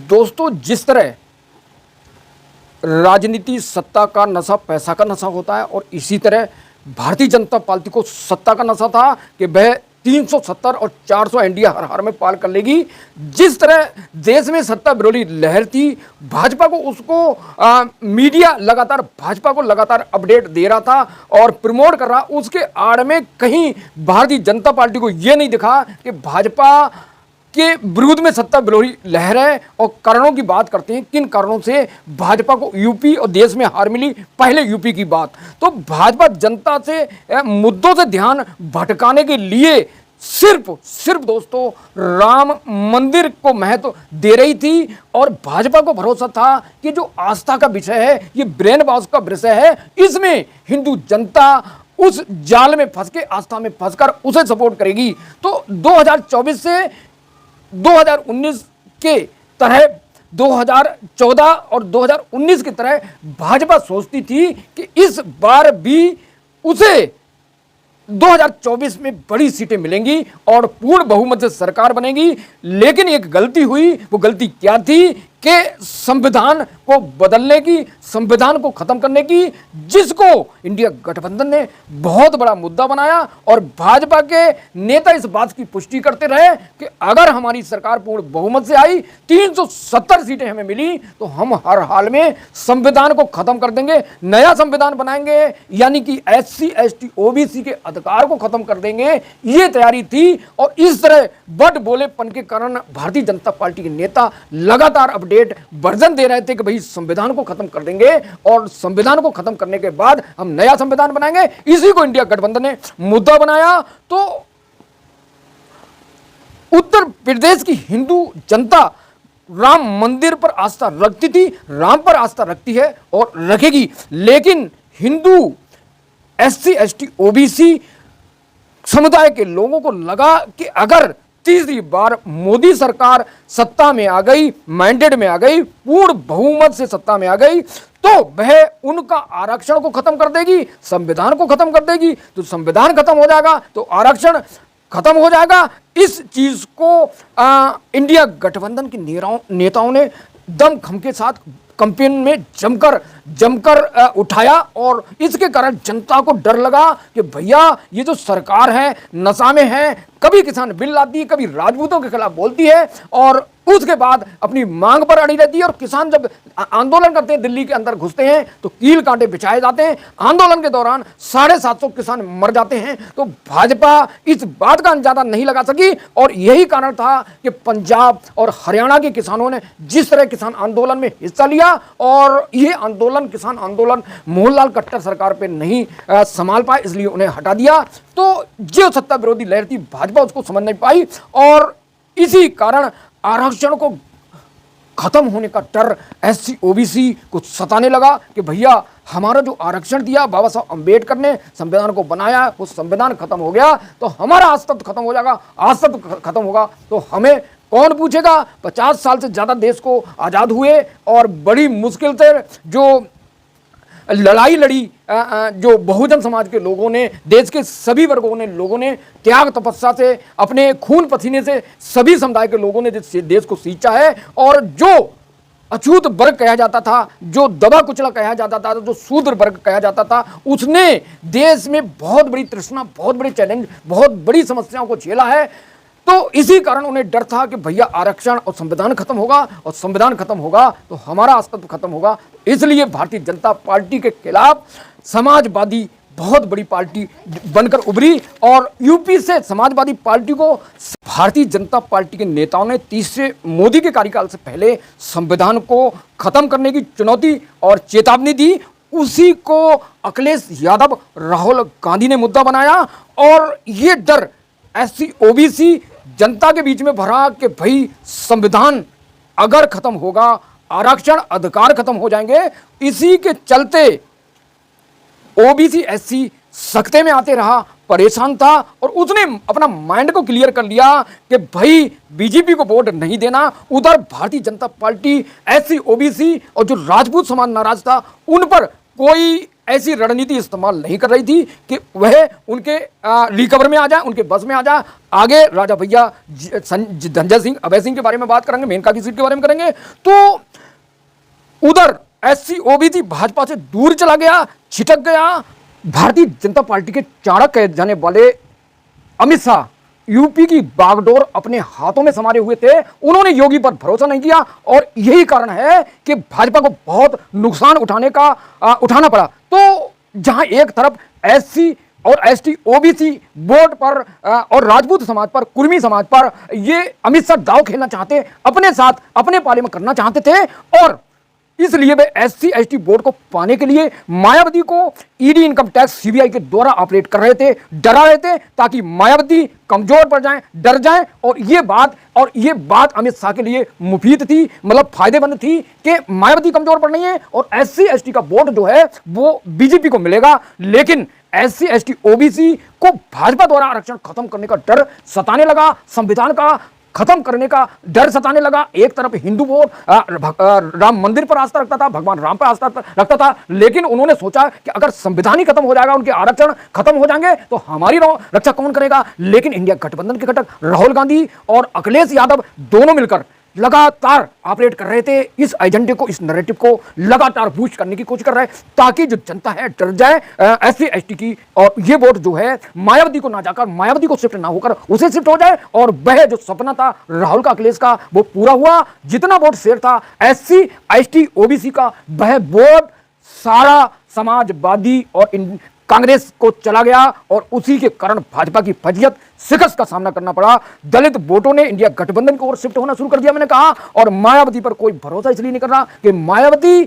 दोस्तों, जिस तरह राजनीति सत्ता का नशा पैसा का नशा होता है और इसी तरह भारतीय जनता पार्टी को सत्ता का नशा था कि वह 370 और 400 एनडीए हर हार में पार कर लेगी। जिस तरह देश में सत्ता विरोधी लहर थी, भाजपा को मीडिया लगातार भाजपा को लगातार अपडेट दे रहा था और प्रमोट कर रहा, उसके आड़ में कहीं भारतीय जनता पार्टी को यह नहीं दिखा कि भाजपा के विरोध में सत्ता विरोधी लहर है। और कारणों की बात करते हैं, किन कारणों से भाजपा को यूपी और देश में हार मिली। पहले यूपी की बात, तो भाजपा जनता से मुद्दों से ध्यान भटकाने के लिए सिर्फ दोस्तों राम मंदिर को महत्व दे रही थी और भाजपा को भरोसा था कि जो आस्था का विषय है, ये ब्रेन वॉश का विषय है, इसमें हिंदू जनता उस जाल में फंस के, आस्था में फंसकर उसे सपोर्ट करेगी। तो 2024 से 2019 के तरह 2014 और 2019 की तरह भाजपा सोचती थी कि इस बार भी उसे 2024 में बड़ी सीटें मिलेंगी और पूर्ण बहुमत से सरकार बनेगी। लेकिन एक गलती हुई। वो गलती क्या थी कि संविधान को बदलने की, संविधान को खत्म करने की, जिसको इंडिया गठबंधन ने बहुत बड़ा मुद्दा बनाया। और भाजपा के नेता इस बात की पुष्टि करते रहे कि अगर हमारी सरकार पूर्ण बहुमत से आई, 370 सीटें हमें मिली, तो हम हर हाल में संविधान को खत्म कर देंगे, नया संविधान बनाएंगे, यानी कि SC ST OBC के अधिकार को खत्म कर देंगे। ये तैयारी थी और इस तरह बड़ बोलेपन के कारण भारतीय जनता पार्टी के नेता लगातार अपडेट वर्जन दे रहे थे कि भाई संविधान को खत्म कर देंगे और संविधान को खत्म करने के बाद हम नया संविधान बनाएंगे। इसी को इंडिया गठबंधन ने मुद्दा बनाया। तो उत्तर प्रदेश की हिंदू जनता राम मंदिर पर आस्था रखती थी, राम पर आस्था रखती है और रखेगी। लेकिन हिंदू SC ST OBC समुदाय के लोगों को लगा कि अगर तीसरी बार मोदी सरकार सत्ता में आ गई, मैंडेट में आ गई, पूर्ण बहुमत से सत्ता में आ गई, तो वह उनका आरक्षण को खत्म कर देगी, संविधान को खत्म कर देगी। तो संविधान खत्म हो जाएगा तो आरक्षण खत्म हो जाएगा। इस चीज को इंडिया गठबंधन के नेताओं ने दमखम के साथ कैंपेन में जमकर उठाया और इसके कारण जनता को डर लगा कि भैया ये जो सरकार है नशा में है, कभी किसान बिल लाती है, कभी राजपूतों के खिलाफ बोलती है और उसके बाद अपनी मांग पर अड़ी रहती है। और किसान जब आंदोलन करते हैं, दिल्ली के अंदर घुसते हैं तो कील कांटे बिछाए जाते हैं। आंदोलन के दौरान 750 किसान मर जाते हैं। तो भाजपा इस बात का अंदाजा नहीं लगा सकी और यही कारण था कि पंजाब और हरियाणा के किसानों ने जिस तरह किसान आंदोलन में हिस्सा लिया और ये आंदोलन, किसान आंदोलन मोहनलाल खट्टर सरकार पे नहीं संभाल पाए, इसलिए उन्हें हटा दिया। तो जो सत्ता विरोधी लहर थी भाजपा उसको समझ नहीं पाई और इसी कारण आरक्षण को खत्म होने का डर SC OBC को सताने लगा कि भैया हमारा जो आरक्षण दिया बाबा साहब अम्बेडकर ने, संविधान को बनाया, वो संविधान खत्म हो गया तो हमारा अस्तित्व खत्म हो जाएगा। अस्तित्व खत्म होगा तो हमें कौन पूछेगा। 50 साल से ज्यादा देश को आजाद हुए और बड़ी मुश्किल से जो लड़ाई लड़ी, जो बहुजन समाज के लोगों ने, देश के सभी वर्गों ने, लोगों ने त्याग तपस्या से, अपने खून पसीने से सभी समुदाय के लोगों ने देश को सींचा है। और जो अछूत वर्ग कहा जाता था, जो दबा कुचला कहा जाता था, जो शूद्र वर्ग कहा जाता था, उसने देश में बहुत बड़ी तृष्णा, बहुत बड़ी चैलेंज, बहुत बड़ी समस्याओं को झेला है। तो इसी कारण उन्हें डर था कि भैया आरक्षण और संविधान खत्म होगा और संविधान खत्म होगा तो हमारा अस्तित्व खत्म होगा। इसलिए भारतीय जनता पार्टी के खिलाफ समाजवादी बहुत बड़ी पार्टी बनकर उभरी और यूपी से समाजवादी पार्टी को भारतीय जनता पार्टी के नेताओं ने तीसरे मोदी के कार्यकाल से पहले संविधान को खत्म करने की चुनौती और चेतावनी दी। उसी को अखिलेश यादव, राहुल गांधी ने मुद्दा बनाया और ये डर SC OBC जनता के बीच में भरा कि भाई संविधान अगर खत्म होगा, आरक्षण अधिकार खत्म हो जाएंगे। इसी के चलते OBC SC सख्ते में आते रहा, परेशान था और उसने अपना माइंड को क्लियर कर लिया कि भाई बीजेपी को वोट नहीं देना। उधर Bharatiya Janata party, SC OBC और जो राजपूत समाज नाराज था उन पर कोई ऐसी रणनीति इस्तेमाल नहीं कर रही थी कि वह उनके रिकवर में आ जाए, उनके बस में आ जाए। आगे राजा भैया धनंजय सिंह, अभय सिंह के बारे में बात करेंगे, मेनका की सीट के बारे में करेंगे। तो उधर एससी ओबीसी भाजपा से दूर चला गया, छिटक गया। भारतीय जनता पार्टी के चाणक्य कहे जाने वाले अमित शाह यूपी की बागडोर अपने हाथों में संभाले हुए थे। उन्होंने योगी पर भरोसा नहीं किया और यही कारण है कि भाजपा को बहुत नुकसान उठाना पड़ा। तो जहां एक तरफ एससी और एसटी ओबीसी वोट पर और राजपूत समाज पर, कुर्मी समाज पर ये अमित शाह दांव खेलना चाहते, अपने साथ अपने पाले में करना चाहते थे और इसलिए वे एससी एसटी बोर्ड को पाने के लिए मायावती को ईडी, इनकम टैक्स, सीबीआई के द्वारा ऑपरेट कर रहे थे, डरा रहे थे, ताकि मायावती कमजोर पड़ जाएं, डर जाएं। और ये बात अमित शाह के लिए मुफीद थी, मतलब फायदेमंद थी कि मायावती कमजोर पड़ रही है और एससी एसटी का वोट जो है वो बीजेपी को मिलेगा। लेकिन एससी एसटी ओबीसी को भाजपा द्वारा आरक्षण खत्म करने का डर सताने लगा, संविधान का खत्म करने का डर सताने लगा। एक तरफ हिंदू वोट राम मंदिर पर आस्था रखता था, भगवान राम पर आस्था रखता था, लेकिन उन्होंने सोचा कि अगर संविधान ही खत्म हो जाएगा, उनके आरक्षण खत्म हो जाएंगे तो हमारी रक्षा कौन करेगा। लेकिन इंडिया गठबंधन के घटक राहुल गांधी और अखिलेश यादव दोनों मिलकर लगातार ऑपरेट कर रहे थे, इस एजेंडे को, इस नैरेटिव को लगातार बूस्ट करने की कोशिश कर रहे हैं, ताकि जो जनता है डर जाए एससी एसटी की, और ये वोट जो है मायावती को ना जाकर, मायावती को शिफ्ट ना होकर उसे शिफ्ट हो जाए और वह जो सपना था राहुल का, अखिलेश का, वो पूरा हुआ। जितना वोट शेयर था एससी एसटी ओबीसी का, वह वोट सारा समाजवादी और कांग्रेस को चला गया और उसी के कारण भाजपा की फजियत शिकस्त का सामना करना पड़ा। दलित वोटों ने इंडिया गठबंधन की ओर शिफ्ट होना शुरू कर दिया, मैंने कहा। और मायावती पर कोई भरोसा इसलिए नहीं कर रहा कि मायावती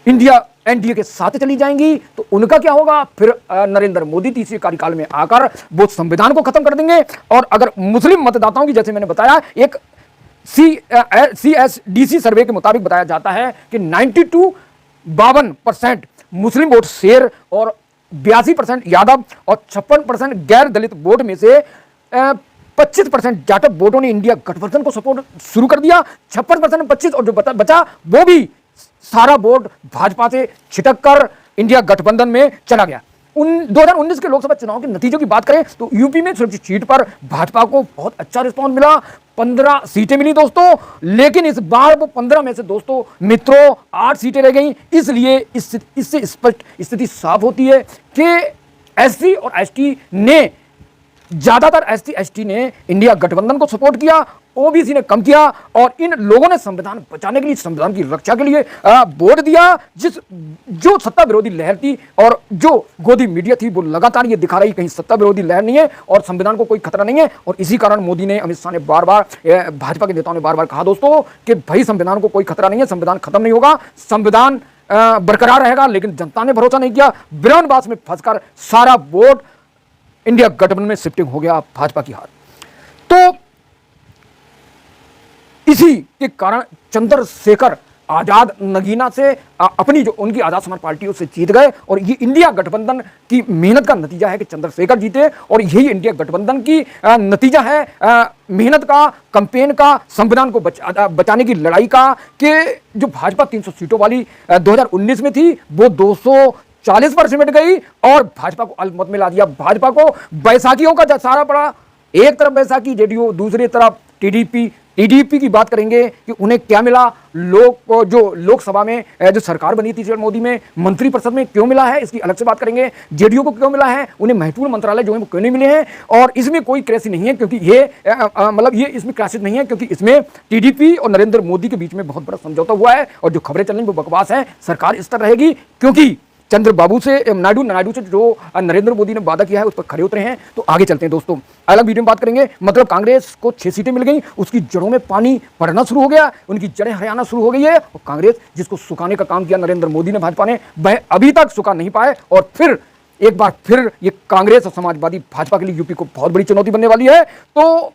इंडिया एनडीए के साथ चली जाएंगी तो उनका क्या होगा। फिर नरेंद्र मोदी तीसरे कार्यकाल में आकर वो संविधान को खत्म कर देंगे। और अगर मुस्लिम मतदाताओं की, जैसे मैंने बताया, एक CSDC सर्वे के मुताबिक बताया जाता है कि 52% मुस्लिम वोट शेर और 82% यादव और 56% गैर दलित वोट में से 25% जाटव वोटों ने इंडिया गठबंधन को सपोर्ट शुरू कर दिया। 56% 25 और जो बचा वो भी सारा वोट भाजपा से छिटक कर इंडिया गठबंधन में चला गया। 2019 के लोकसभा चुनाव के नतीजों की बात करें तो यूपी में सुरक्षित सीट पर भाजपा को बहुत अच्छा रिस्पॉन्स मिला, 15 सीटें मिली दोस्तों। लेकिन इस बार वो 15 में से दोस्तों मित्रों 8 सीटें रह गई। इसलिए इससे स्पष्ट स्थिति साफ होती है कि एससी और एसटी ने, ज्यादातर एससी एसटी ने इंडिया गठबंधन को सपोर्ट किया, ओबीसी ने कम किया। और इन लोगों ने संविधान बचाने के लिए, संविधान की रक्षा के लिए वोट दिया। जो सत्ता विरोधी लहर थी और जो गोदी मीडिया थी वो लगातार ये दिखा रही कहीं सत्ता विरोधी लहर नहीं है और संविधान को कोई खतरा नहीं है। और इसी कारण मोदी ने, अमित शाह ने बार बार, भाजपा के नेताओं ने बार बार कहा दोस्तों कि भाई संविधान को कोई खतरा नहीं है, संविधान खत्म नहीं होगा, संविधान बरकरार रहेगा। लेकिन जनता ने भरोसा नहीं किया, बयानबाजी में फंसकर सारा वोट इंडिया गठबंधन में शिफ्टिंग हो गया, भाजपा की हार। तो इसी के कारण चंद्रशेखर आजाद नगीना से अपनी जो उनकी आजाद समाज पार्टी उससे जीत गए। और ये इंडिया गठबंधन की मेहनत का नतीजा है कि चंद्रशेखर जीते। और यही इंडिया गठबंधन की नतीजा है मेहनत का, कैंपेन का, संविधान को बचाने की लड़ाई का, कि जो भाजपा 300 सीटों वाली 2019 में थी वो 240 पर सिमट गई और भाजपा को अल्पमत में ला दिया। भाजपा को बैसाखियों का सहारा पड़ा, एक तरफ बैसाखी जेडीयू, दूसरी तरफ टीडीपी की बात करेंगे कि उन्हें क्या मिला। जो लोकसभा में जो सरकार बनी थी मोदी में, मंत्रिपरिषद में क्यों मिला है इसकी अलग से बात करेंगे। जेडीयू को क्यों मिला है, उन्हें महत्वपूर्ण मंत्रालय जो है वो क्यों नहीं मिले हैं। और इसमें कोई क्राइसिस नहीं है क्योंकि ये इसमें क्राइसिस नहीं है क्योंकि इसमें टीडीपी और नरेंद्र मोदी के बीच में बहुत बड़ा समझौता हुआ है। और जो खबरें चल रही वो बकवास है, सरकार इस तरह रहेगी क्योंकि नायडू से जो नरेंद्र मोदी ने वादा किया है उस पर खड़े उतरे हैं। तो आगे चलते हैं दोस्तों, अलग वीडियो में बात करेंगे। मतलब कांग्रेस को 6 सीटें मिल गई, उसकी जड़ों में पानी पड़ना शुरू हो गया, उनकी जड़ें हरियाणा शुरू हो गई है। और कांग्रेस जिसको सुखाने का काम किया नरेंद्र मोदी ने, भाजपा ने, वह अभी तक सुखा नहीं पाए। और फिर एक बार फिर ये कांग्रेस और समाजवादी भाजपा के लिए यूपी को बहुत बड़ी चुनौती बनने वाली है। तो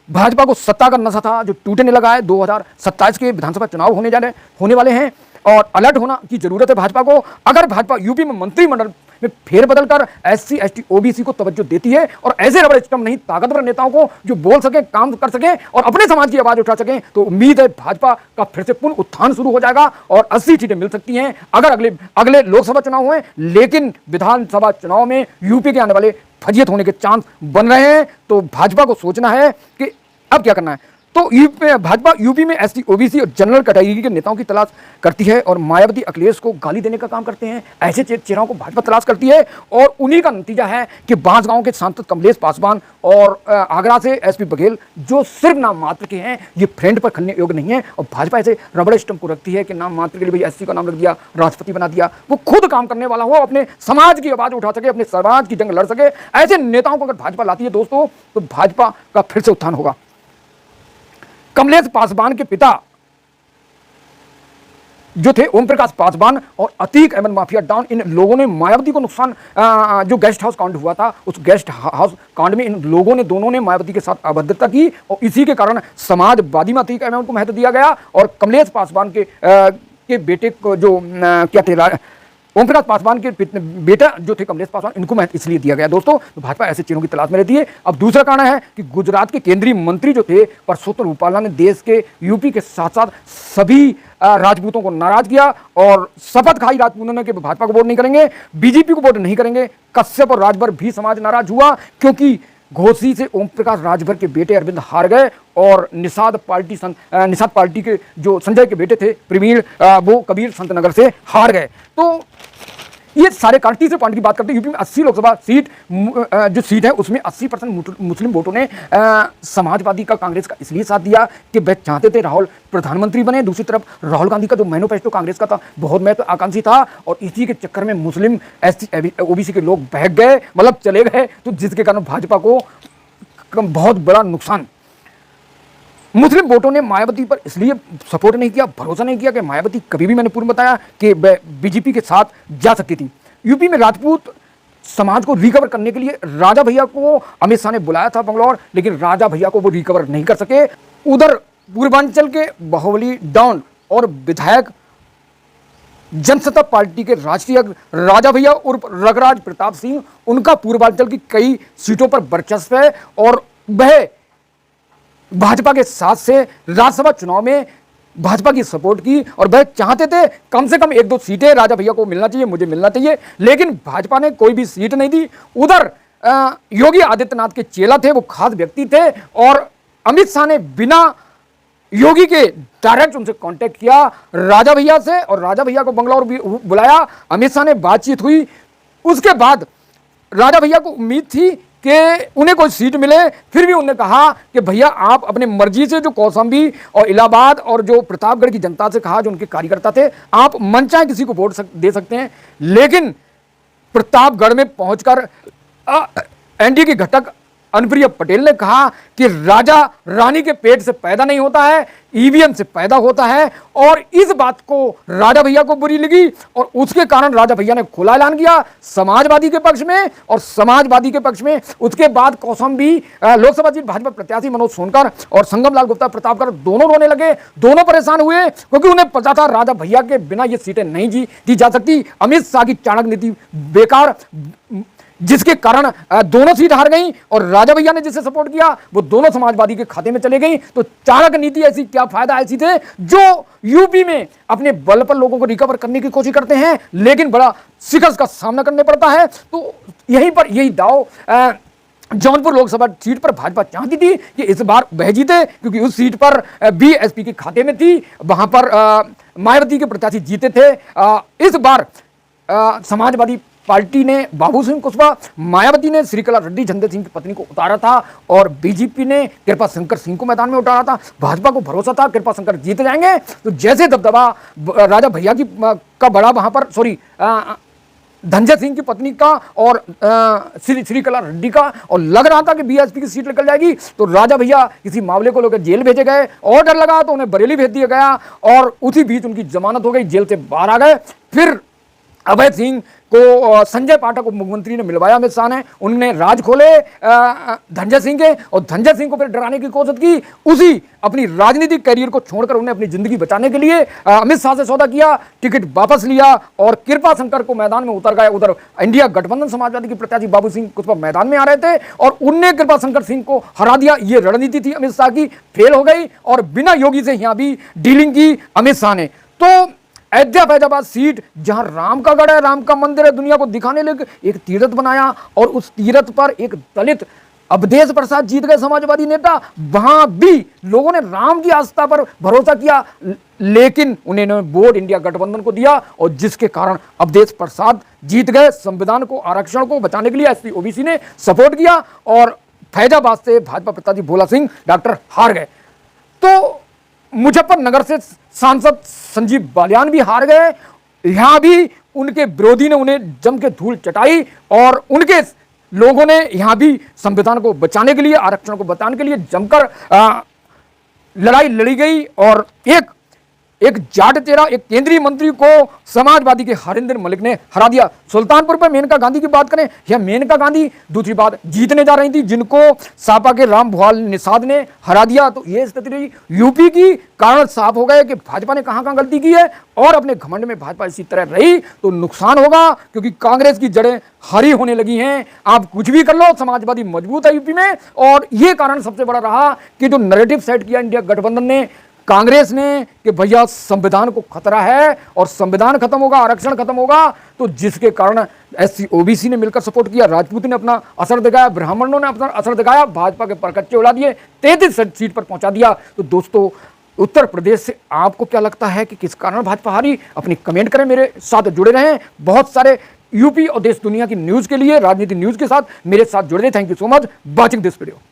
भाजपा को सत्ता का नशा था जो टूटने लगा है। 2027 के विधानसभा चुनाव होने वाले हैं और अलर्ट होना की जरूरत है भाजपा को। अगर भाजपा यूपी में मंत्रिमंडल में फेरबदल कर SC ST OBC को तवज्जो देती है और ऐसे रबड़ स्टंप नहीं ताकतवर नेताओं को जो बोल सके, काम कर सके और अपने समाज की आवाज उठा सके, तो उम्मीद है भाजपा का फिर से पुनः उत्थान शुरू हो जाएगा और 80 सीटें मिल सकती हैं अगर अगले लोकसभा चुनाव हुए। लेकिन विधानसभा चुनाव में यूपी के आने वाले फजीयत होने के चांस बन रहे हैं, तो भाजपा को सोचना है कि अब क्या करना है। तो भाजपा यूपी में SC OBC और जनरल कैटेगरी के नेताओं की तलाश करती है और मायावती अखिलेश को गाली देने का काम करते हैं। ऐसे चेहरों को भाजपा तलाश करती है और उन्हीं का नतीजा है कि बांसगांव के सांसद कमलेश पासवान और आगरा से SP बघेल जो सिर्फ नाम मात्र के हैं, ये फ्रेंड पर खलने योग्य नहीं है और भाजपा ऐसे रबड़ स्टंप को रखती है कि नाम मात्र के लिए भाई SC का नाम रख दिया, राष्ट्रपति बना दिया। वो खुद काम करने वाला हो, अपने समाज की आवाज उठा सके, अपने समाज की जंग लड़ सके। ऐसे नेताओं को अगर भाजपा लाती है दोस्तों, तो भाजपा का फिर से उत्थान होगा। कमलेश पासवान के पिता जो थे ओम प्रकाश पासवान और अतीक अहमद माफिया डॉन, इन लोगों ने मायावती को नुकसान, जो गेस्ट हाउस कांड हुआ था उस गेस्ट हाउस कांड में इन लोगों ने दोनों ने मायावती के साथ अभद्रता की और इसी के कारण समाजवादी में अतीक अहमद को महत्व दिया गया और कमलेश पासवान के बेटे को जो क्या थे ओम प्रकाश पासवान के बेटा जो थे कमलेश पासवान, इनको महत्व इसलिए दिया गया दोस्तों। तो भाजपा ऐसे चीजों की तलाश में रहती है। अब दूसरा कारण है कि गुजरात के केंद्रीय मंत्री जो थे परसोत्तम रूपाला ने देश के यूपी के साथ साथ सभी राजपूतों को नाराज किया और शपथ खाई राजपूतों ने कि भाजपा को वोट नहीं करेंगे, बीजेपी को वोट नहीं करेंगे। कश्यप और राजभर भी समाज नाराज हुआ क्योंकि घोसी से ओम प्रकाश राजभर के बेटे अरविंद हार गए और निषाद पार्टी के जो संजय के बेटे थे प्रवीण, वो कबीर संतनगर से हार गए। तो ये सारे कारण, तीसरे पॉइंट की बात करते हैं, यूपी में 80 लोकसभा सीट जो सीट है उसमें 80% मुस्लिम वोटों ने समाजवादी का कांग्रेस का इसलिए साथ दिया कि वह चाहते थे राहुल प्रधानमंत्री बने। दूसरी तरफ राहुल गांधी का जो मैनिफेस्टो कांग्रेस का था बहुत महत्वाकांक्षी था और इसी के चक्कर में मुस्लिम SC OBC के लोग बहक गए, मतलब चले गए, तो जिसके कारण भाजपा को बहुत बड़ा नुकसान। मुस्लिम वोटों ने मायावती पर इसलिए सपोर्ट नहीं किया, भरोसा नहीं किया कि मायावती कभी भी, मैंने पूर्व बताया कि बीजेपी के साथ जा सकती थी। यूपी में राजपूत समाज को रिकवर करने के लिए राजा भैया को अमित शाह ने बुलाया था बंगलौर, लेकिन राजा भैया को वो रिकवर नहीं कर सके। उधर पूर्वांचल के बाहुबली डॉन और विधायक जनसत्ता पार्टी के राष्ट्रीय राजा भैया उर्फ रघुराज प्रताप सिंह, उनका पूर्वांचल की कई सीटों पर वर्चस्व है और वह भाजपा के साथ से राज्यसभा चुनाव में भाजपा की सपोर्ट की और वह चाहते थे कम से कम 1-2 सीटें राजा भैया को मिलना चाहिए, मुझे मिलना चाहिए, लेकिन भाजपा ने कोई भी सीट नहीं दी। उधर योगी आदित्यनाथ के चेला थे, वो खास व्यक्ति थे और अमित शाह ने बिना योगी के डायरेक्ट उनसे कांटेक्ट किया राजा भैया से और राजा भैया को बंगलौर बुलाया, अमित शाह ने बातचीत हुई। उसके बाद राजा भैया को उम्मीद थी कि उन्हें कोई सीट मिले, फिर भी उन्होंने कहा कि भैया आप अपने मर्जी से, जो कौशाम्बी और इलाहाबाद और जो प्रतापगढ़ की जनता से कहा, जो उनके कार्यकर्ता थे, आप मन चाहे किसी को वोट दे सकते हैं। लेकिन प्रतापगढ़ में पहुंचकर एनडीए की घटक अनुप्रिया पटेल ने कहा कि राजा रानी के पेट से पैदा नहीं होता है, ईवीएम से पैदा होता है और इस बात को राजा भैया को बुरी लगी और उसके कारण राजा भैया ने खुला ऐलान किया समाजवादी के पक्ष में और समाजवादी के पक्ष में उसके बाद कौशाम्बी लोकसभा सीट भाजपा प्रत्याशी मनोज सोनकर और संगम लाल गुप्ता प्रतापगढ़ दोनों रोने लगे, दोनों परेशान हुए क्योंकि उन्हें पता था राजा भैया के बिना ये सीटें नहीं जीती जा सकती। अमित शाह की चाणक्य नीति बेकार, जिसके कारण दोनों सीट हार गई और राजा भैया ने जिसे सपोर्ट किया वो दोनों समाजवादी के खाते में चले गई। तो चाणक्य नीति ऐसी, क्या फायदा ऐसी थे जो यूपी में अपने बल पर लोगों को रिकवर करने की कोशिश करते हैं लेकिन बड़ा शिकस्त का सामना करने पड़ता है। तो यहीं पर यही दाव जौनपुर लोकसभा सीट पर भाजपा चाहती थी कि इस बार वह जीते क्योंकि उस सीट पर BSP के खाते में थी, वहां पर मायावती के प्रत्याशी जीते थे। इस बार समाजवादी पार्टी ने बाबू सिंह कुशवाहा, मायावती ने श्रीकला रेड्डी झंडे सिंह की पत्नी को उतारा था और बीजेपी ने कृपा शंकर सिंह को मैदान में उतारा था। भाजपा को भरोसा था कृपा शंकर जीत जाएंगे। तो जैसे दबदबा राजा भैया की का बड़ा वहां पर धनजय सिंह की पत्नी का और श्रीकला रेड्डी का और लग रहा था कि BSP की सीट निकल जाएगी, तो राजा भैया किसी मामले को लेकर जेल भेजे गए और डर लगा तो उन्हें बरेली भेज दिया गया और उसी बीच उनकी जमानत हो गई, जेल से बाहर आ गए। फिर अभय सिंह को संजय पाठक को मुख्यमंत्री ने मिलवाया अमित शाह ने, उन्होंने राज खोले धनंजय सिंह के, और धनंजय सिंह को फिर डराने की कोशिश की। उसी अपनी राजनीतिक करियर को छोड़कर उन्हें अपनी जिंदगी बचाने के लिए अमित शाह से सौदा किया, टिकट वापस लिया और कृपा शंकर को मैदान में उतर गए। उधर इंडिया गठबंधन समाजवादी के प्रत्याशी बाबू सिंह कुशवाहा मैदान में आ रहे थे और उनने कृपा शंकर सिंह को हरा दिया। ये रणनीति थी अमित शाह की, फेल हो गई और बिना योगी से यहां भी डीलिंग की अमित शाह ने। तो अयोध्या फैजाबाद सीट जहां राम का गढ़ है, राम का मंदिर है, दुनिया को दिखाने लगे, एक तीर्थ बनाया और उस तीर्थ पर एक दलित अवधेश प्रसाद जीत गए समाजवादी नेता। वहां भी लोगों ने राम की आस्था पर भरोसा किया, लेकिन उन्होंने वोट इंडिया गठबंधन को दिया और जिसके कारण अवधेश प्रसाद जीत गए। संविधान को, आरक्षण को बचाने के लिए एससी ओबीसी ने सपोर्ट किया और फैजाबाद से भाजपा प्रत्याशी भोला सिंह डॉक्टर हार गए। तो मुजफ्फरनगर से सांसद संजीव बालियान भी हार गए। यहां भी उनके विरोधी ने उन्हें जम के धूल चटाई और उनके लोगों ने यहां भी संविधान को बचाने के लिए, आरक्षण को बचाने के लिए जमकर लड़ाई लड़ी गई और एक जाट चेहरा, एक केंद्रीय मंत्री को समाजवादी के हरिंदर मलिक ने हरा दिया। सुल्तानपुर पर मेनका गांधी की बात करें, यह मेनका गांधी दूसरी बात जीतने जा रही थी, जिनको सापा के राम भुआल निषाद ने हरा दिया। तो यह स्थिति रही यूपी की। कारण साफ हो गए कि भाजपा ने कहां गलती की है और अपने घमंड में भाजपा इसी तरह रही तो नुकसान होगा, क्योंकि कांग्रेस की जड़ें हरी होने लगी हैं। आप कुछ भी कर लो, समाजवादी मजबूत है यूपी में। और यह कारण सबसे बड़ा रहा कि जो नैरेटिव सेट किया इंडिया गठबंधन ने, कांग्रेस ने, कि भैया संविधान को खतरा है और संविधान खत्म होगा, आरक्षण खत्म होगा, तो जिसके कारण एससी ओबीसी ने मिलकर सपोर्ट किया, राजपूत ने अपना असर दिखाया, ब्राह्मणों ने अपना असर दिखाया, भाजपा के परकच्चे उड़ा दिए, 33 सीट पर पहुंचा दिया। तो दोस्तों, उत्तर प्रदेश से आपको क्या लगता है कि किस कारण भाजपा हारी? अपनी कमेंट करें, मेरे साथ जुड़े रहें। बहुत सारे यूपी और देश दुनिया की न्यूज के लिए, राजनीति न्यूज के साथ मेरे साथ जुड़े रहें। Thank you so much watching this video.